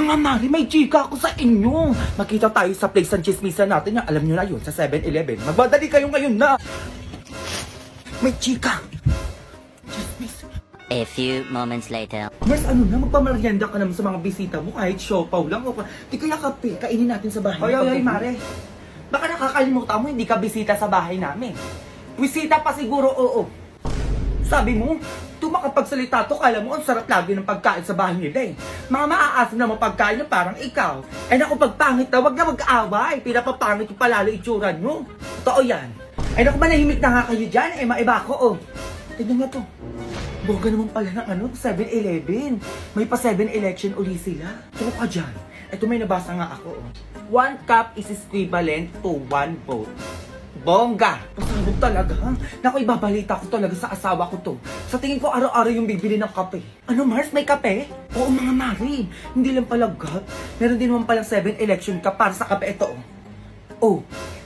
Mga mari, may chika ako sa inyo. Makita tayo sa place ng chismisan natin. Alam nyo na yun, sa 7-Eleven. Magbadali kayo ngayon na. May chika. Chismis. A few moments later. Mars, ano na? Magpamarienda ka naman sa mga bisita mo. Kahit siopaw lang. Di kaya kape. Kainin natin sa bahay. Hoy, mare. Baka nakakalimutan mo, hindi ka bisita sa bahay namin. Bisita pa siguro, oo. Sabi mo, makapagsalita to, kala mo ang sarap lagi ng pagkain sa bahay nila eh. Mga maaasim na mapagkain na parang ikaw. Ay naku, pagpangit na, wag na mag-away. Pinapapangit yung palalo itsura nyo. Totoo yan. Ay naku, manahimik na nga kayo dyan. Eh, maiba ko, oh. Tignan nga to. Boga naman pala ng ano, 7-Eleven. May pa 7 election uli sila. Tuko ka dyan. Ito may nabasa nga ako, oh. 1 cup is equivalent to 1 vote. Bongga! Pasabog talaga, ha? Naku, ibabalita ko talaga sa asawa ko to. Sa tingin ko, araw-araw yung bibili ng kape. Ano, Mars? May kape? Oo, mga mari. Hindi lang pala God. Meron din naman palang 7 election cup para sa kape ito, oh. Oh,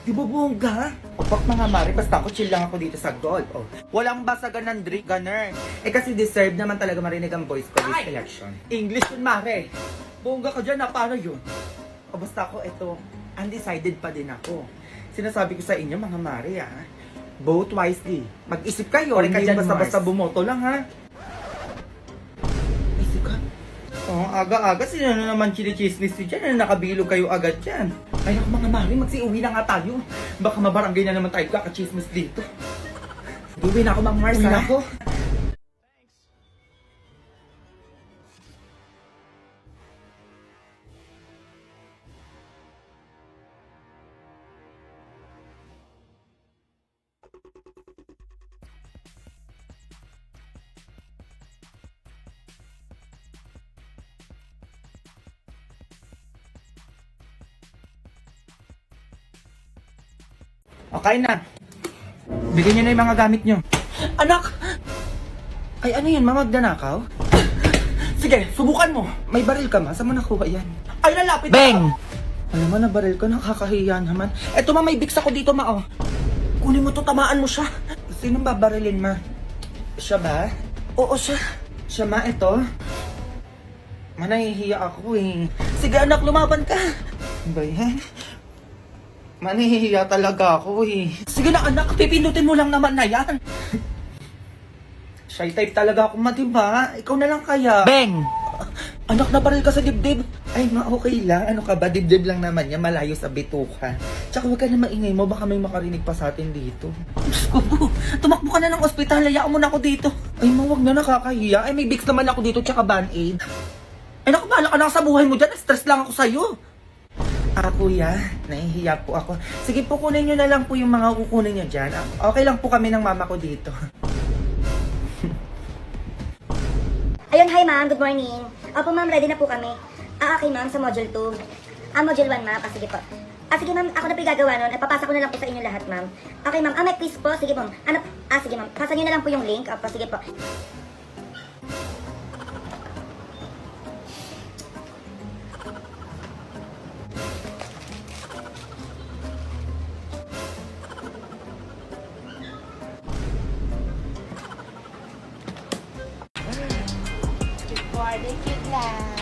di ba bongga? Opak mga mari, basta ako chill lang ako dito sa gold, oh. Walang basagan ng drink, gunner. Eh kasi deserve naman talaga marinig ang voice ko this election. English yun, mari. Bongga ka dyan, na para yun. O basta ako, ito, undecided pa din ako. Sinasabi ko sa inyo, mga mare, ha? Vote wisely. Mag-isip kayo. Hindi basta-basta bumoto lang, ha? Isip ka? Oh, aga-aga. Sino na naman chinichismis nyo dyan? Nakabilog kayo agad dyan. Ay, naku, mga mare, magsi-uwi na nga tayo. Baka mabarangay na naman tayo kakachismis dito. Uwi na ako, Mang Mars, ha? Ako. Okay na. Bigyan nyo na yung mga gamit nyo. Anak! Ay, ano yan? Mamagdanakaw? Sige, subukan mo. May baril ka ma? Saan mo nakuha yan? Ay, lalapit Bang! Alam mo na, baril ka. Nakakahiya naman. Eto ma, may biks ako dito ma, oh. Kunin mo to, tamaan mo siya. Sinong babarilin ma? Siya ba? Oo, siya. Siya ma, eto. Ma, nahihiya ako eh. Sige anak, lumaban ka. Ano ba yan? Manihiya talaga ako eh. Sige na anak, pipindutin mo lang naman na yan. Shy type talaga ako, diba? Ikaw na lang kaya. Bang! Anak, nabaril ka sa dibdib. Ay, okay lang. Ano ka ba? Dibdib lang naman yan. Malayo sa bituka. Tsaka huwag ka na maingay mo. Baka may makarinig pa sa atin dito. Diyos ko po. Tumakbo ka na ng ospital. Layaan mo na ako dito. Ay, huwag na, nakakahiya. Ay, may Vicks naman ako dito. Tsaka Band-Aid. Ay, naku, bahala ka na sa buhay mo dyan. Stress lang ako sa'yo. Kuya, nahihiya po ako. Sige po, kunin nyo na lang po yung mga kukunin nyo dyan. Okay lang po kami ng mama ko dito. Ayun, hi ma'am, good morning. Opo ma'am, ready na po kami. Okay ma'am, sa module 2. Module 1 ma'am, sige po. Sige ma'am, ako na po yung gagawa nun. Papasa ko na lang po sa inyo lahat ma'am. Okay ma'am, may quiz po, sige po. Sige ma'am, pasa nyo na lang po yung link. Opo, sige po.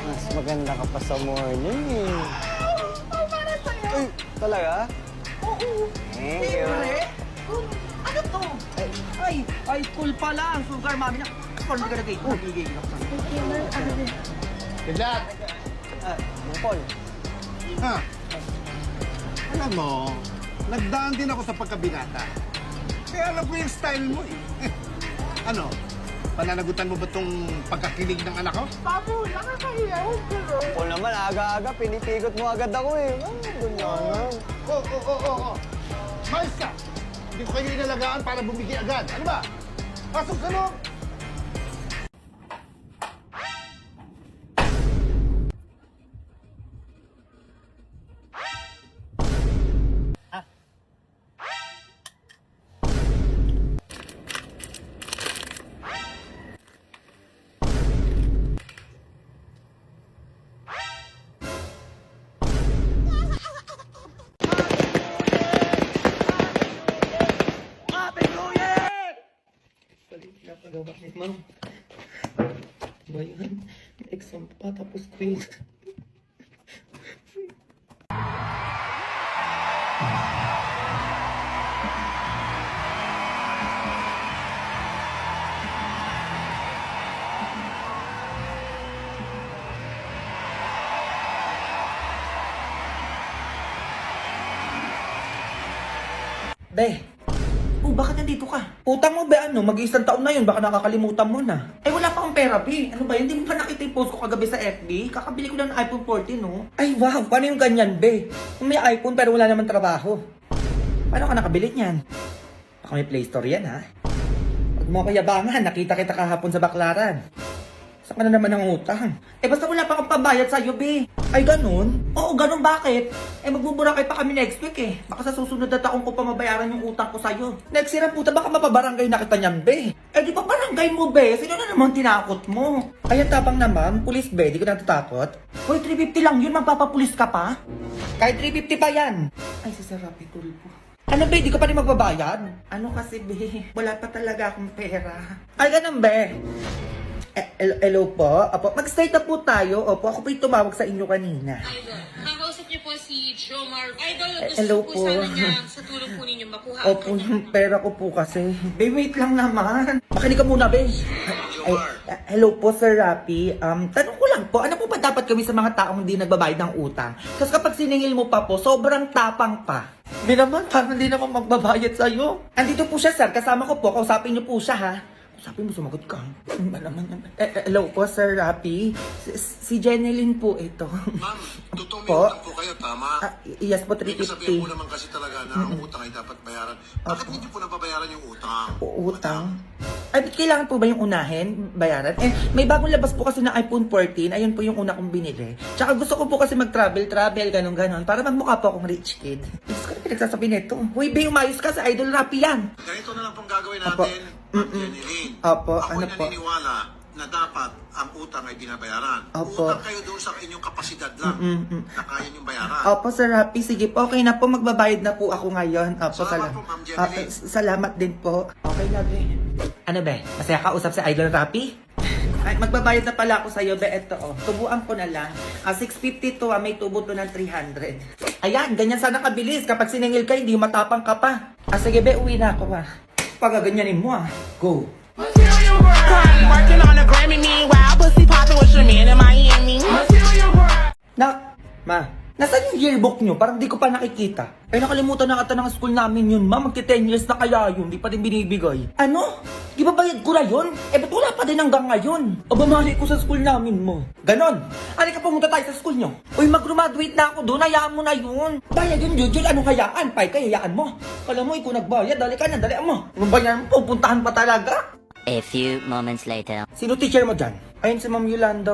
Mas maganda ka pa sa morning eh. Ay, talaga? Oo. Thank you. Ano to? Ay, cool pala. Ang sugar, mami na. Paul, hindi ka nag-gay. Nagigay ka pa. Good luck! Paul. Ha? Alam mo, nagdaan din ako sa pagkabinata. Kaya alam ko yung style mo eh. Ano? Pananagutan mo ba tong pagkakilig ng anak ko? Paul naman, aga-aga, pinipigot mo agad ako eh. Ganyan. Oo. Mais ka! Hindi ko kayo inalagaan para bumigi agad. Ano ba? Pasok sa loob! Napagawa ni ma'am. Ba yan? Exam pa tapos quiz. Be. Oh, bakit nandito ka? Utang mo, be, ano? Mag-iisang taon na yun. Baka nakakalimutan mo na. Eh, wala pa akong pera, be. Ano ba yun? Hindi mo pa nakita yung post ko kagabi sa FB? Kakabili ko lang ng iPhone 14, no? Ay, wow. Paano yung ganyan, be? Kung may iPhone pero wala naman trabaho. Paano ka nakabili niyan? Baka may Play Store yan, ha? Huwag mo kayabangan. Nakita kita kahapon sa Baklaran. Saan ka na naman ang utang? Eh, basta wala pa akong pambayad sa'yo, be. Ay, ganun? Oo, ganun. Bakit? Eh, magbuburakay pa kami next week, eh. Baka sa susunod na taong ko pa mabayaran yung utang ko sa'yo. Next year, puta, baka mapabarangay na kita niyan, be. Eh, di pa barangay mo, be? Sino na naman tinakot mo? Ay, ang tapang naman. Pulis, be. Di ko natatakot. Hoy, 350 lang yun. Magpapapulis ka pa? Kahit 350 pa yan. Ay, si Sir Rapi Tulpo. Ano, be? Di ka pa rin magbabayad? Ano kasi, be? Wala pa talaga akong pera. Ay, ganun, be. Hello po. Opo, mag-start na po tayo. Opo, ako po yung tumawag sa inyo kanina. Idol, kakausap niyo po si Jomar. Idol, gusto Hello po po. sana niya sa tulong po ninyo makuha ang Opo, yung pera ko po kasi. Be, wait lang naman. Makinig ka muna, be. Hello po, Sir Rapi. Tanong ko lang po, ano po ba dapat gawin sa mga taong hindi nagbabayad ng utang? Kasi kapag siningil mo pa po, sobrang tapang pa. Di naman, parang hindi naman magbabayad sa'yo. Andito po siya, sir. Kasama ko po. Kausapin niyo po siya, ha? Sabi mo, sumagot ka. Ano ba naman? Hello po, Sir Rapi. Si Jeneline po ito. Ma'am, totoong may Po? utang po kayo, tama? Yes po, Ibig sabihin 350. po naman kasi talaga na ang utang ay dapat bayaran. Bakit hindi po nababayaran yung utang? Utang? Ay, kailangan po ba yung unahin? Bayaran? Eh, may bagong labas po kasi na iPhone 14. Ayun po yung una kong binili. Tsaka gusto ko po kasi mag-travel, ganon. Para magmukha po akong rich kid. Diyos ko na pinagsasabi nito. Huy, be, umayos ka sa Idol Rapi yan. Ganito na lang pong gagawin Apo. natin, Ma'am Jeneline. Opo, Ako'y ano po? naniniwala na dapat ang utang ay binabayaran. Opo. Utang kayo doon sa inyong kapasidad lang na kaya niyong bayaran. Opo, Sir Rapi. Sige po, okay na po. Magbabayad na po ako ngayon. Opo, Salamat po, Ma'am Jeneline. Salamat din po. Okay na, be. Ano, be? Masaya ka usap sa Idol Rapi? Ay, magbabayad na pala ako sa'yo, be. Ito, oh. Tubuan ko na lang. 650 to, may tubo to ng 300. Ayan, ganyan sana kabilis. Kapag siningil ka, hindi matapang ka pa. Sige, be, uwi na ako, Pagaganyanin mo, Go. Working on a Grammy, meanwhile, pussy popping with your man in Miami. Nak, nasaan yung yearbook nyo? Parang di ko pa nakikita. Eh, nakalimutan na ata ng school namin yun, ma. Magti-10 years na kaya yun. Di pa din binibigay. Ano? Di ba bayad ko na yun? Eh, ba't wala pa din hanggang ngayon? O bumali ko sa school namin mo. Ganon. Halika pumunta tayo sa school nyo. Uy, mag-graduate na ako doon. Hayaan mo na yun. Bayad yun, Jujul. Anong hayaan? Pay, hayaan mo. Kala mo, ikaw nagbayad. Dali ka na, dali mo. Anong bayan mo? Pupuntahan pa talaga. A few moments later. Sino teacher mo dyan? Ayun si Ma'am Yolanda.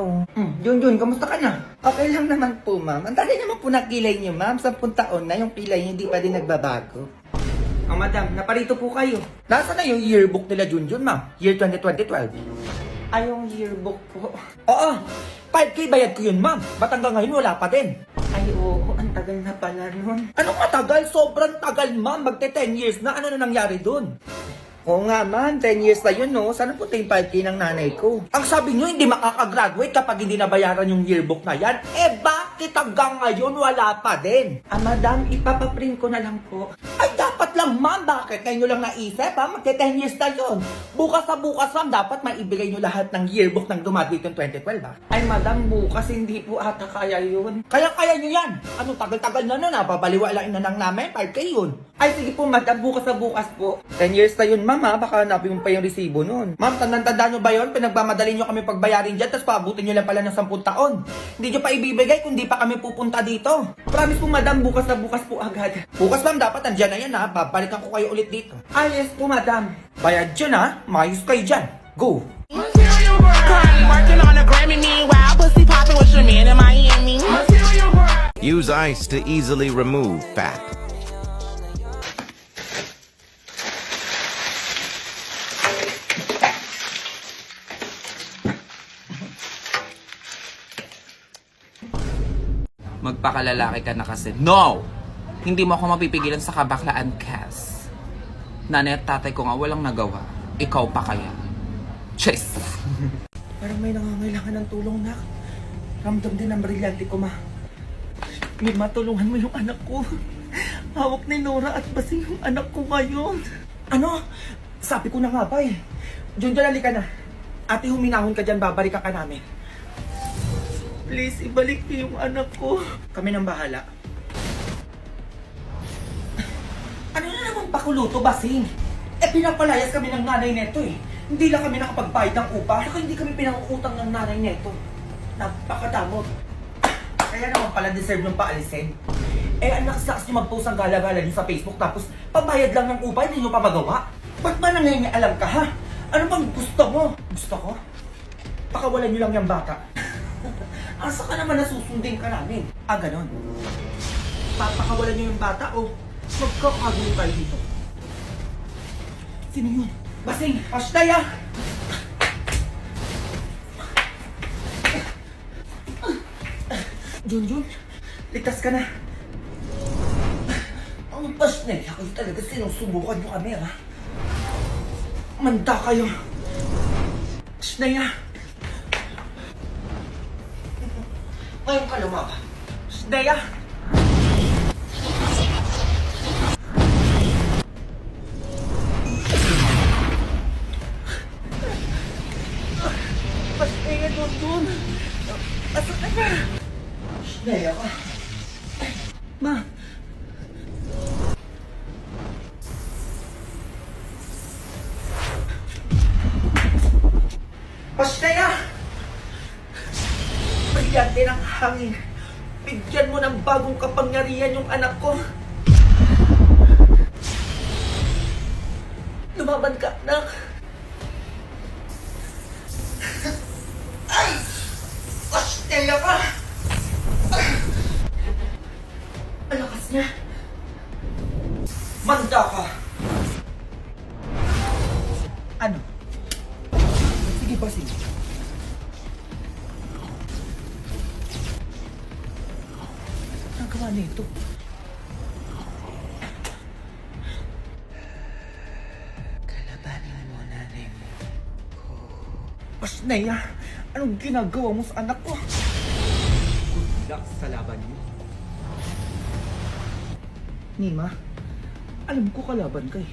Jun, kamusta ka na? Okay lang naman po, ma'am. Ang dali naman po ng kilay niyo, ma'am. 10 taon na yung kilay niyo, hindi pa din nagbabago. Madam, naparito po kayo. Nasaan na yung yearbook nila, Junjun, ma'am? Year 2012. Ay, yung yearbook po. Oo, 5K bayad ko yun, ma'am. Ba't hanggang ngayon wala pa din? Ay, oo, ang tagal na pala nun. Anong matagal? Sobrang tagal, ma'am. Magte 10 years na. Ano na nangyari dun? Oo nga man, 10 years na yun, no? Sana punta yung 5K ng nanay ko. Ang sabi nyo, hindi makakagraduate kapag hindi nabayaran yung yearbook na yan. Eh, bakit hanggang ngayon wala pa din? Madam, ipapaprint ko na lang po. Ay, dapat lang, ma'am. Bakit? Ngayon nyo lang naisip, ha? Magte 10 years na yun. Bukas sa bukas, ma'am, dapat maibigay nyo lahat ng yearbook ng dumating yung 2012, ha? Ay, madam, bukas hindi po ata kaya yun. Kaya nyo yan. Ano, tagal-tagal na nun, ha? Babaliwalain na lang namin, 5K yun. Ay, sige po, madam, bukas sa bukas po. 10 years na yun, ma'am, ha? Baka hanapin mo pa yung resibo nun. Ma'am, tandaan nyo ba yun? Pinagmamadali nyo kami pagbayarin dyan, tapos paabutin nyo lang pala ng 10 taon. Hindi nyo pa ibibigay kung di pa kami pupunta dito. Promise po, madam, bukas na bukas po agad. Bukas, ma'am, dapat andyan na yan, ha? Babalikan ko kayo ulit dito. Ah, yes po, madam. Bayad yun, ha? Mayos kayo dyan. Go! Working on a Grammy, meanwhile, pussy popping with your man in Miami. Use ice to easily remove fat. Magpakalalaki ka na kasi. No! Hindi mo ako mapipigilan sa kabaklaan, Cass. Nanay at tatay ko nga walang nagawa. Ikaw pa kaya. Chase! Parang may nangangailangan ng tulong, nak. Ramdam din ang brilyante ko, ma. Mima, tulungan mo yung anak ko. Hawak ni Nora at basing yung anak ko ngayon. Ano? Sabi ko na nga ba eh. Junjun, halika na. Ate, huminahon ka dyan, babalik ka namin. Please, ibalik niyo yung anak ko. Kami nang bahala. Ano na naman Pakuluto, basing. Pinapalayas kami ng nanay neto eh. Hindi lang kami nakapagbayad ng upa, saka hindi kami pinangungutang ng nanay neto. Napakadamot. Kaya naman pala deserve ng paalisin. Ang nakasaks nyo mag-post ang gala-gala nyo sa Facebook tapos pambayad lang ng upa, hindi nyo pa magawa. Ba't ba nangyayaalam ka ha? Ano bang gusto mo? Gusto ko? Pakawalan nyo lang yung bata. Asa ka naman nasusundin ka namin? Ganon. Papakawalan nyo yung bata o magkakagulo tayo dito. Sino yun? Basing! Ashtaya! Junjun, ligtas ka na. Ang Ashtaya, kayo talaga sinusubukan nyo kami ha? Manda kayo. Ashtaya! Ngayon ka lumaba. Ashtaya! Ashtaya, Junjun! Asa ka na? Ashtaya ka. Ma! Ashtaya! Brilyante ng hangin. Bigyan mo ng bagong kapangyarihan yung anak ko. Lumaban ka, anak. Ay! Ashtaya ka! Ang lakas niya. Manda ka. Ano? Sige ba, sige. Ang gawa nito. Kalabanin mo na rin ko. Ashnaya, anong ginagawa mo sa anak ko? Good luck sa laban niyo. Nima, alam ko kalaban ka eh.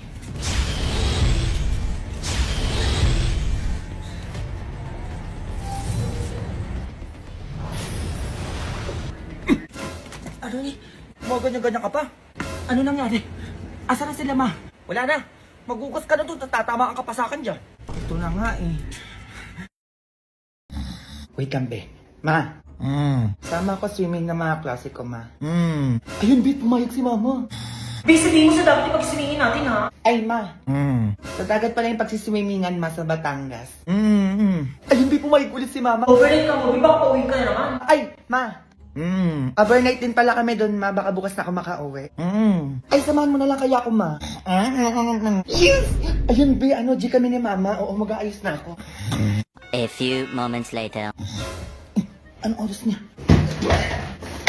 Ano ni? Mga ganyan-ganyan ka pa? Ano nangyari? Asa na sila, ma? Wala na. Magugas ka na doon. Tatatamaan ka pa sa akin dyan. Ito na nga eh. Wait lang, be. Ma. Sama ako swimming ng mga klase ko, ma. Ayun, be. Pumayag si mama. Be, sabihin mo sa dapat yung pagsiswimmingin natin, ha? Ay, ma. Sa dagat pala yung pagsiswimmingan, ma, sa Batangas. Ayun, be. Pumayag ulit si mama. Overnight ka mo, be. Baka pauwi ka na naman. Ay, ma. Overnight din pala kami doon, ma. Baka bukas na ako makauwi. Ay, samahan mo na lang kaya ako, ma. Yes! Ayun, be. Ano, G kami ni mama. Oo, mag-aayos na ako. A few moments later. Anong oras niya?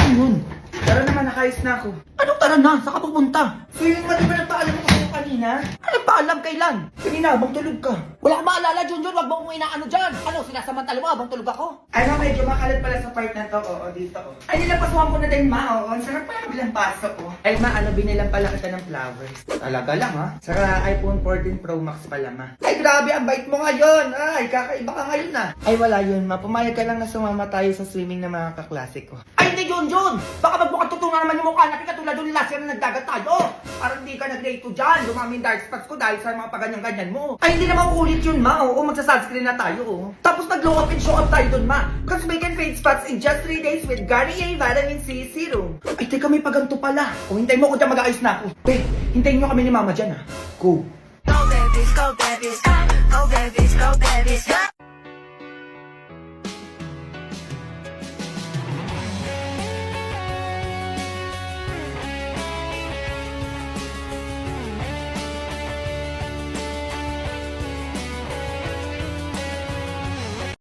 Ayun. Tara naman, nakayos na ako. Anong tara na? Saan ka pupunta? Swimming pa, di ba nagpaalam mo kayo kanina? Anong paalam kailan? Kanina, habang tulog ka. Wala kang maalala, Junjun. Wag mo kong inaano dyan. Ano, sinasamantala mo habang tulog ako? Ay, na, medyo makalat pala sa part na to. Oo, dito. Ay, nilapasuhan ko na din, ma. Oo, ang sarap pala bilang paso ko. Ay, ma, ano, binilang pala kita ng flowers. Talaga lang, ha? Saka iPhone 14 Pro Max pala, ma. Ay, grabe, ang bait mo ngayon. Ay, kakaiba ka ngayon, na. Ay, wala yun, ma. Pumayag ka lang na sumama tayo sa swimming ng mga kaklase ko. Ay, hindi, Junjun. Baka magmukhang tutungan naman yung mukha natin katulad doon last year na nagdagat tayo. Parang hindi ka nag-rate to dyan. Dumami yung dark spots ko dahil sa mga paganyan-ganyan mo. Ay, hindi naman ulit yun, ma. Oo, magsa-sunscreen na tayo, oh. Tapos nag-glow up and show up tayo dun, ma. Cause we can fade spots in just 3 days with Garnier Vitamin C Serum. Ay, teka, may paganto pala. O, hintayin mo ko dyan, mag-aayos na ako. Be, hintayin nyo kami ni mama dyan, ha. Go. Go babies, go babies, go babies, go babies, go.